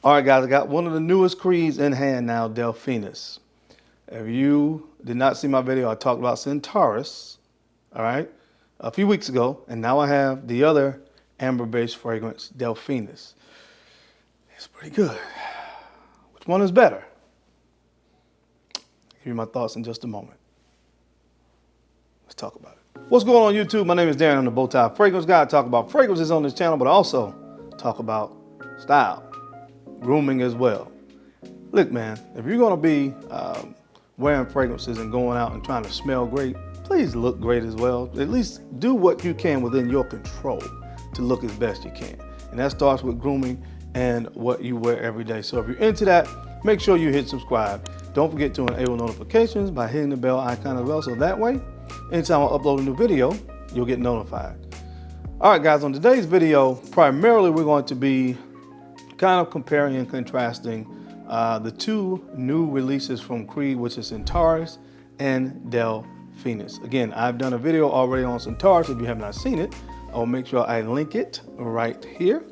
All right, guys, I got one of the newest creeds in hand now, Delphinus. If you did not see my video, I talked about Centaurus, all right, a few weeks ago, and now I have the other amber-based fragrance, Delphinus. It's pretty good. Which one is better? I'll give you my thoughts in just a moment. Let's talk about it. What's going on YouTube? My name is Darren. I'm the BowTie Fragrance Guy. I talk about fragrances on this channel, but also talk about style, grooming as well. Look, man, if you're gonna be wearing fragrances and going out and trying to smell great, please look great as well. At least do what you can within your control to look as best you can. And that starts with grooming and what you wear every day. So if you're into that, make sure you hit subscribe. Don't forget to enable notifications by hitting the bell icon as well. So that way, anytime I upload a new video, you'll get notified. All right, guys, on today's video, primarily we're going to be kind of comparing and contrasting the two new releases from Creed, which is Centaurus and Delphinus. Again, I've done a video already on Centaurus. If you have not seen it, I'll make sure I link it right here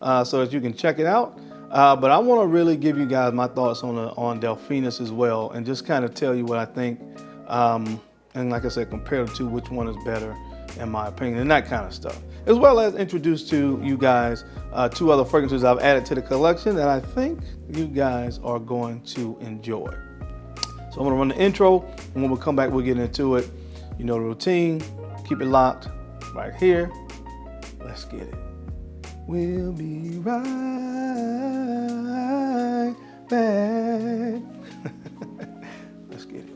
so that you can check it out. But I want to really give you guys my thoughts on Delphinus as well, and just kind of tell you what I think. And like I said, compare the two, which one is better in my opinion, and that kind of stuff. As well as introduce to you guys two other fragrances I've added to the collection that I think you guys are going to enjoy. So I'm gonna run the intro, and when we come back, we'll get into it. You know the routine, keep it locked right here. Let's get it. We'll be right back. Let's get it.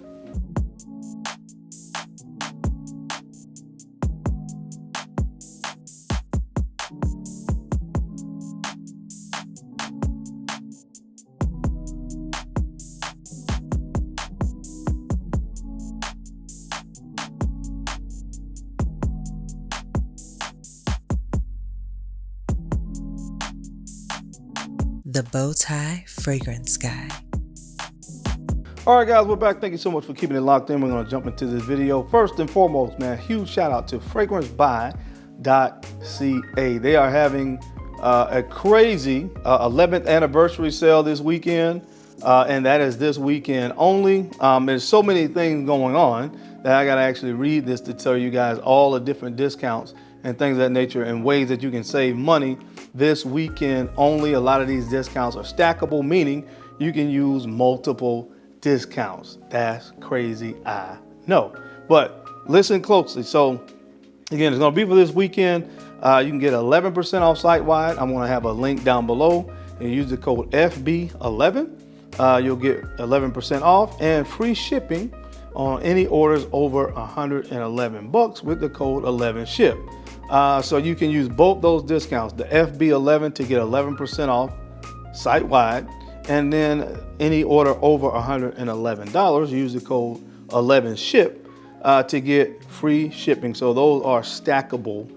The BowTie Fragrance Guy. All right, guys, we're back. Thank you so much for keeping it locked in. We're going to jump into this video. First and foremost, man, huge shout out to FragranceGuy.ca. They are having a crazy 11th anniversary sale this weekend, and that is this weekend only. There's so many things going on that I got to actually read this to tell you guys all the different discounts and things of that nature and ways that you can save money this weekend only. A lot of these discounts are stackable, meaning you can use multiple discounts. That's crazy, I know. But listen closely. So again, it's gonna be for this weekend. You can get 11% off site-wide. I'm gonna have a link down below, and use the code FB11. You'll get 11% off and free shipping on any orders over 111 bucks with the code 11SHIP. So you can use both those discounts, the FB11 to get 11% off site-wide, and then any order over $111, use the code 11SHIP to get free shipping. So those are stackable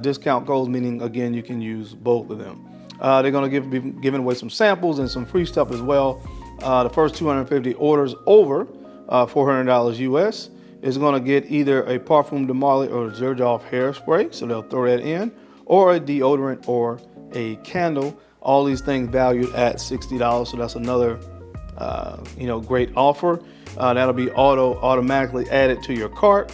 discount codes, meaning again, you can use both of them. They're gonna be giving away some samples and some free stuff as well. The first 250 orders over $400 US is going to get either a Parfums de Marly or a Xerjoff hairspray, so they'll throw that in, or a deodorant or a candle. All these things valued at $60, so that's another great offer. That'll be automatically added to your cart,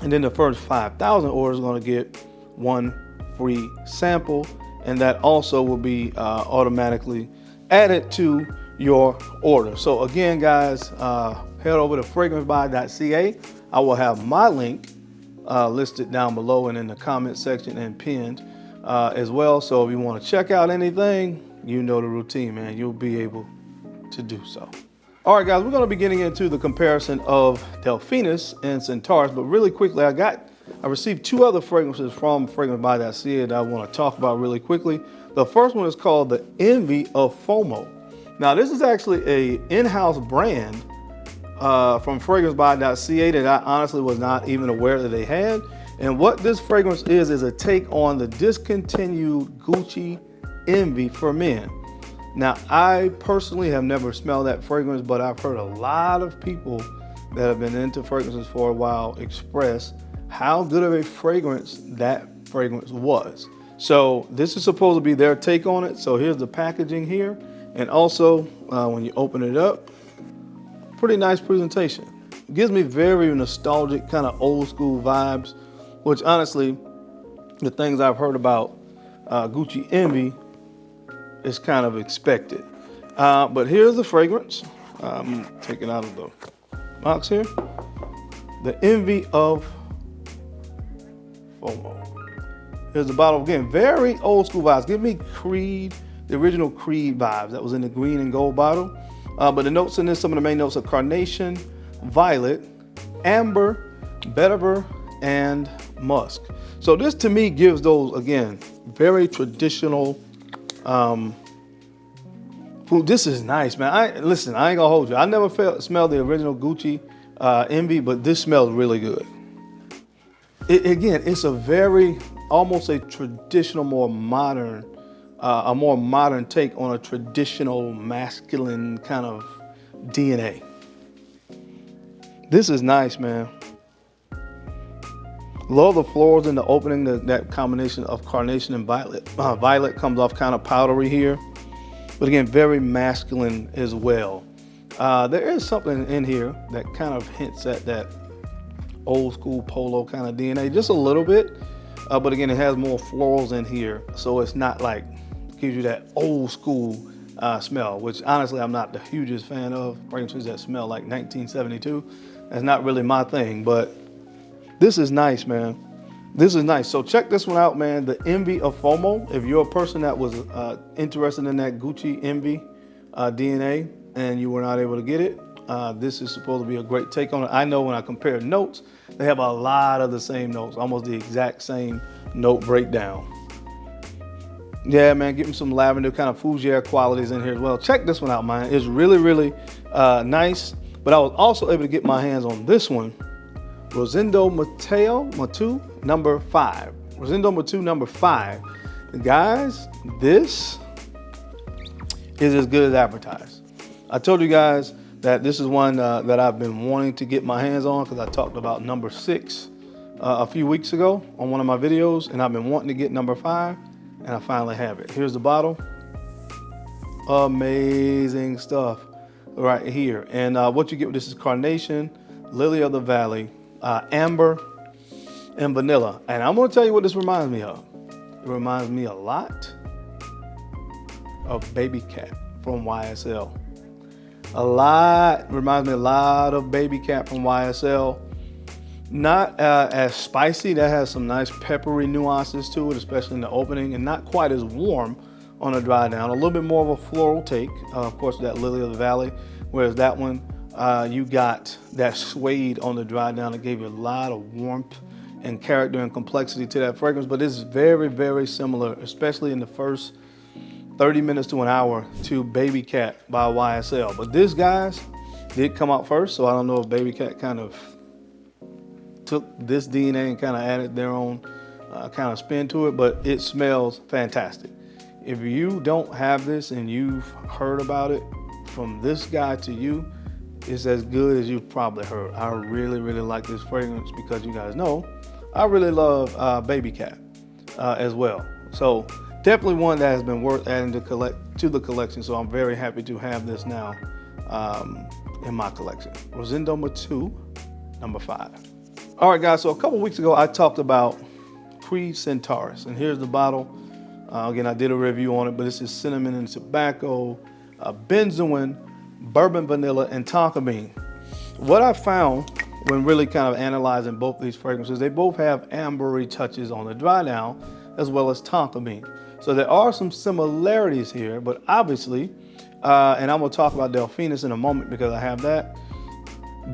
and then the first 5,000 orders is going to get one free sample, and that also will be automatically added to your order. So again, guys, head over to FragranceGuy.ca. I will have my link listed down below and in the comment section and pinned as well. So if you want to check out anything, you know the routine, man. You'll be able to do so. All right, guys, we're going to be getting into the comparison of Delphinus and Centaurus, but really quickly, I received two other fragrances from FragranceGuy.ca that I want to talk about really quickly. The first one is called the Envy of FOMO. Now, this is actually a in-house brand from FragranceGuy.ca that I honestly was not even aware that they had. And what this fragrance is a take on the discontinued Gucci Envy for men. Now, I personally have never smelled that fragrance, but I've heard a lot of people that have been into fragrances for a while express how good of a fragrance that fragrance was. So this is supposed to be their take on it. So here's the packaging here. And also when you open it up, pretty nice presentation. It gives me very nostalgic kind of old school vibes, which honestly, the things I've heard about Gucci Envy is kind of expected. But here's the fragrance. Take it out of the box here. The Envy of FOMO. Here's the bottle again. Very old school vibes. Give me Creed, the original Creed vibes. That was in the green and gold bottle. But the notes in this, some of the main notes are carnation, violet, amber, vetiver, and musk. So this to me gives those, again, very traditional food. This is nice, man. Listen, I ain't gonna hold you. I never smelled the original Gucci Envy, but this smells really good. Again, it's a very, almost a traditional, more modern, a more modern take on a traditional masculine kind of DNA. This is nice, man. Love the florals in the opening, that combination of carnation and violet. Violet comes off kind of powdery here, but again, very masculine as well. There is something in here that kind of hints at that old school polo kind of DNA, just a little bit. But again, it has more florals in here, so it's not like, gives you that old school smell, which honestly I'm not the hugest fan of. Fragrances that smell like 1972. That's not really my thing, but this is nice, man. This is nice. So check this one out, man. The Envy of FOMO. If you're a person that was interested in that Gucci Envy DNA and you were not able to get it, this is supposed to be a great take on it. I know when I compare notes, they have a lot of the same notes, almost the exact same note breakdown. Yeah, man, getting some lavender kind of fougere qualities in here as well. Check this one out, man. It's really, really nice. But I was also able to get my hands on this one. Rosendo Mateu, number 5. Rosendo Mateu, number 5. Guys, this is as good as advertised. I told you guys that this is one that I've been wanting to get my hands on because I talked about number 6 a few weeks ago on one of my videos, and I've been wanting to get number 5, and I finally have it. Here's the bottle. Amazing stuff right here. And what you get with this is carnation, lily of the valley, amber, and vanilla. And I'm gonna tell you what this reminds me of. It reminds me a lot of Baby Cat from YSL. Reminds me a lot of Baby Cat from YSL. Not as spicy. That has some nice peppery nuances to it, especially in the opening, and not quite as warm on a dry down. A little bit more of a floral take, of course, that Lily of the Valley, whereas that one, you got that suede on the dry down. It gave you a lot of warmth and character and complexity to that fragrance, but it's very, very similar, especially in the first 30 minutes to an hour to Baby Cat by YSL. But this, guys, did come out first, so I don't know if Baby Cat kind of took this DNA and kind of added their own kind of spin to it, but it smells fantastic. If you don't have this and you've heard about it, from this guy to you, it's as good as you've probably heard. I really, really like this fragrance because you guys know I really love Baby Cat as well. So definitely one that has been worth adding to the collection. So I'm very happy to have this now in my collection. Rosendo Mateu, number 5. All right, guys, so a couple weeks ago, I talked about Creed Centaurus, and here's the bottle. Again, I did a review on it, but this is cinnamon and tobacco, benzoin, bourbon vanilla, and tonka bean. What I found when really kind of analyzing both these fragrances, they both have ambery touches on the dry down, as well as tonka bean. So there are some similarities here, but obviously, and I'm gonna talk about Delphinus in a moment because I have that.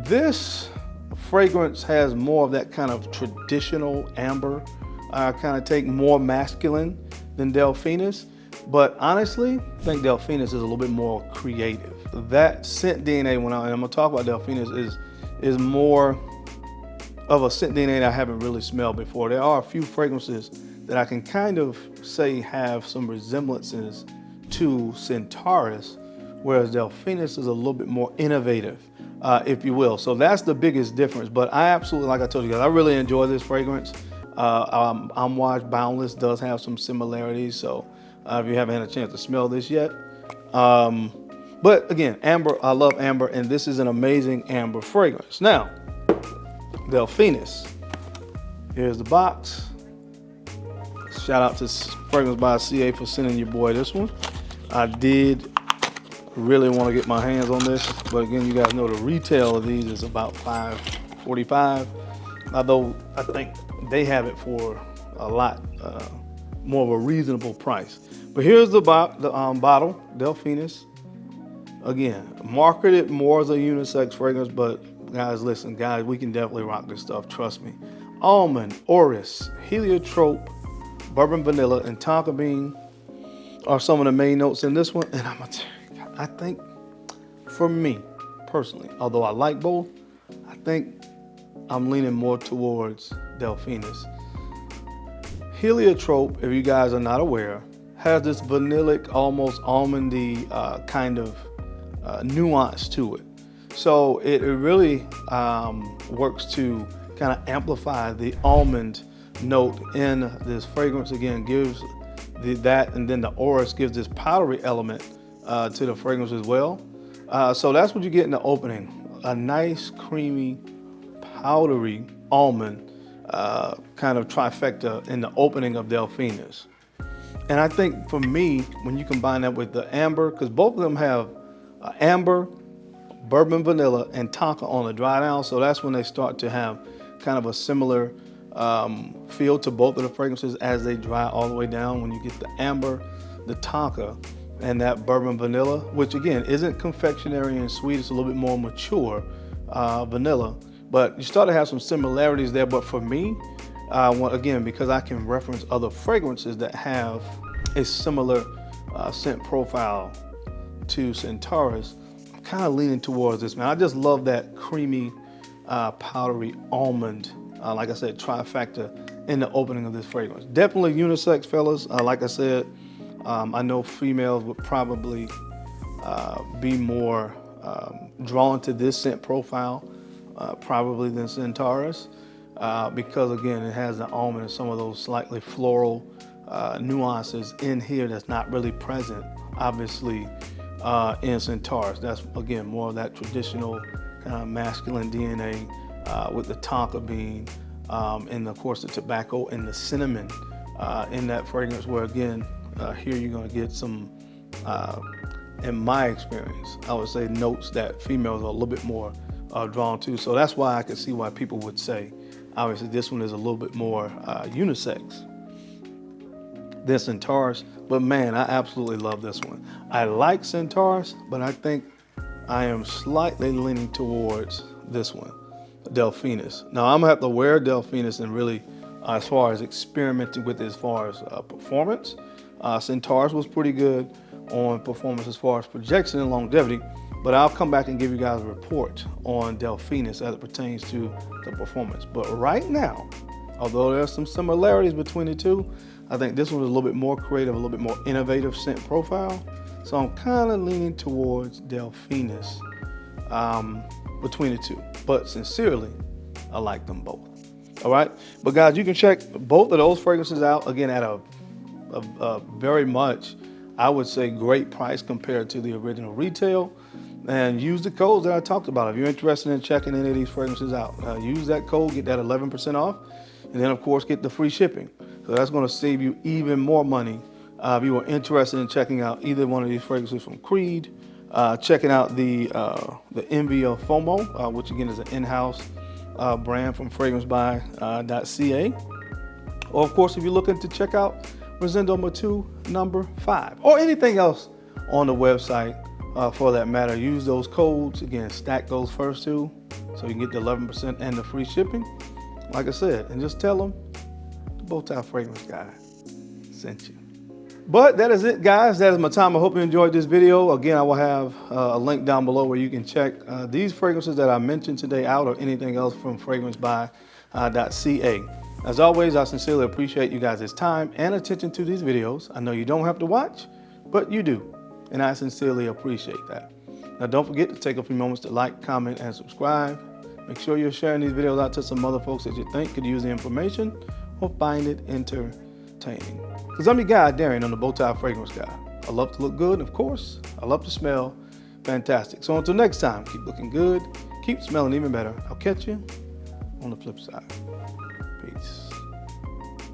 This fragrance has more of that kind of traditional amber kind of take, more masculine than Delphinus. But honestly, I think Delphinus is a little bit more creative. That scent DNA, and I'm gonna talk about Delphinus, is more of a scent DNA that I haven't really smelled before. There are a few fragrances that I can kind of say have some resemblances to Centaurus, whereas Delphinus is a little bit more innovative, if you will. So that's the biggest difference. But I absolutely, like I told you guys, I really enjoy this fragrance. Amouage Boundless does have some similarities, so if you haven't had a chance to smell this yet. But again, amber, I love amber, and this is an amazing amber fragrance. Now, Delphinus. Here's the box. Shout out to Fragrance by CA for sending your boy this one. I did really want to get my hands on this, but again, you guys know the retail of these is about $5.45. Although I think they have it for a lot more of a reasonable price. But here's the bottle, Delphinus. Again, marketed more as a unisex fragrance, but guys, listen, guys, we can definitely rock this stuff, trust me. Almond, orris, heliotrope, bourbon vanilla, and tonka bean are some of the main notes in this one. And I'm gonna tell you, I think for me personally, although I like both, I think I'm leaning more towards Delphinus. Heliotrope, if you guys are not aware, has this vanillic, almost almondy kind of nuance to it. So it really works to kind of amplify the almond note in this fragrance. Again, gives that, and then the orris gives this powdery element to the fragrance as well. So that's what you get in the opening. A nice, creamy, powdery almond kind of trifecta in the opening of Delphinus. And I think for me, when you combine that with the amber, because both of them have amber, bourbon vanilla, and tonka on the dry down, so that's when they start to have kind of a similar feel to both of the fragrances as they dry all the way down. When you get the amber, the tonka, and that bourbon vanilla, which again isn't confectionery and sweet, it's a little bit more mature vanilla, but you start to have some similarities there. But for me, again, because I can reference other fragrances that have a similar scent profile to Centaurus, I'm kind of leaning towards this, man. I just love that creamy, powdery almond, like I said, trifecta in the opening of this fragrance. Definitely unisex, fellas. Like I said, I know females would probably be more drawn to this scent profile probably than Centaurus, because again, it has the almond and some of those slightly floral nuances in here that's not really present, obviously, in Centaurus. That's again more of that traditional kind of masculine DNA with the tonka bean, and of course the tobacco and the cinnamon in that fragrance, where again, here you're going to get some, in my experience, I would say notes that females are a little bit more drawn to. So that's why I could see why people would say, obviously, this one is a little bit more unisex than Centaurus. But man, I absolutely love this one. I like Centaurus, but I think I am slightly leaning towards this one, Delphinus. Now I'm gonna have to wear Delphinus and really, as far as experimenting with it, as far as performance. Centaurus was pretty good on performance as far as projection and longevity, but I'll come back and give you guys a report on Delphinus as it pertains to the performance. But right now, although there are some similarities between the two, I think this one is a little bit more creative, a little bit more innovative scent profile. So I'm kind of leaning towards Delphinus between the two. But sincerely, I like them both. All right, but guys, you can check both of those fragrances out again at a very much, I would say, great price compared to the original retail. And use the codes that I talked about. If you're interested in checking any of these fragrances out, use that code, get that 11% off, and then of course get the free shipping. So that's going to save you even more money if you are interested in checking out either one of these fragrances from Creed, checking out the Envy of FOMO, which again is an in-house brand from FragranceGuy.ca, or of course if you're looking to check out Rosendo Mateu #5, or anything else on the website. For that matter, use those codes. Again, stack those first two so you can get the 11% and the free shipping. Like I said, and just tell them the BowTie Fragrance Guy sent you. But that is it, guys. That is my time. I hope you enjoyed this video. Again, I will have a link down below where you can check these fragrances that I mentioned today out, or anything else from FragranceGuy.ca. As always, I sincerely appreciate you guys' time and attention to these videos. I know you don't have to watch, but you do. And I sincerely appreciate that. Now don't forget to take a few moments to like, comment, and subscribe. Make sure you're sharing these videos out to some other folks that you think could use the information, or find it entertaining. Because I'm your guy, Darian, on the BowTie Fragrance Guy. I love to look good, and of course, I love to smell fantastic. So until next time, keep looking good, keep smelling even better. I'll catch you on the flip side. Peace.